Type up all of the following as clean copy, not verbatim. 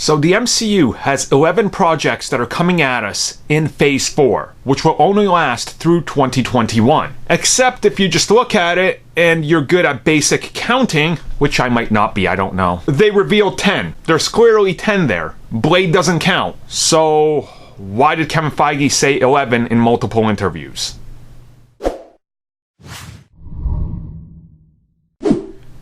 So the MCU has 11 projects that are coming at us in Phase 4, which will only last through 2021. Except if you just look at it and you're good at basic counting, which I might not be, I don't know. They revealed 10. There's clearly 10 there. Blade doesn't count. So why did Kevin Feige say 11 in multiple interviews?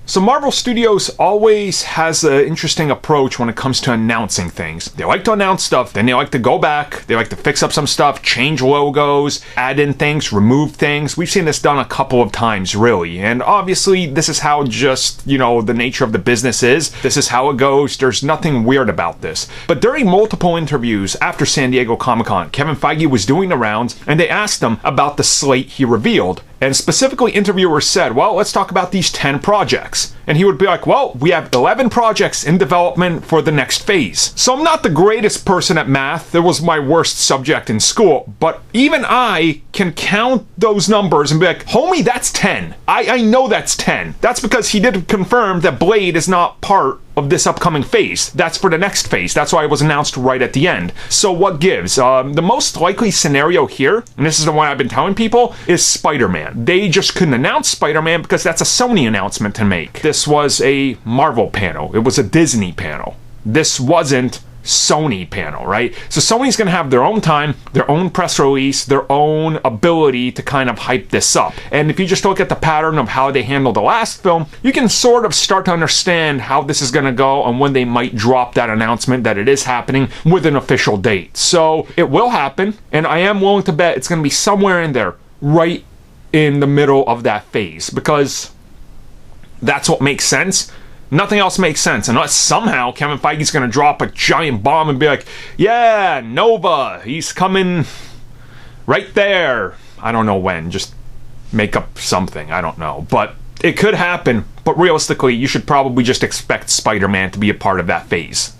So Marvel Studios always has an interesting approach when it comes to announcing things. They like to announce stuff, then they like to go back, they like to fix up some stuff, change logos, add in things, remove things. We've seen this done a couple of times, really. And obviously, this is how just, the nature of the business is. This is how it goes. There's nothing weird about this. But during multiple interviews after San Diego Comic-Con, Kevin Feige was doing the rounds, and they asked him about the slate he revealed. And specifically, interviewers said, well, let's talk about these 10 projects. And he would be like, well, we have 11 projects in development for the next phase. So I'm not the greatest person at math. It was my worst subject in school. But even I can count those numbers and be like, homie, that's 10. I know that's 10. That's because he did confirm that Blade is not part of this upcoming phase. That's for the next phase. That's why it was announced right at the end. So what gives? The most likely scenario here, and this is the one I've been telling people, is Spider-Man. They just couldn't announce Spider-Man because that's a Sony announcement to make. This was a Marvel panel. It was a Disney panel. This wasn't Sony panel, right? So Sony's going to have their own time, their own press release, their own ability to kind of hype this up. And if you just look at the pattern of how they handled the last film, you can sort of start to understand how this is going to go and when they might drop that announcement that it is happening with an official date. So it will happen, and I am willing to bet it's going to be somewhere in there, right in the middle of that phase, because that's what makes sense. Nothing else makes sense unless somehow Kevin Feige's going to drop a giant bomb and be like, yeah, Nova, he's coming right there. I don't know when, just make up something, I don't know. But it could happen, but realistically, you should probably just expect Spider-Man to be a part of that phase.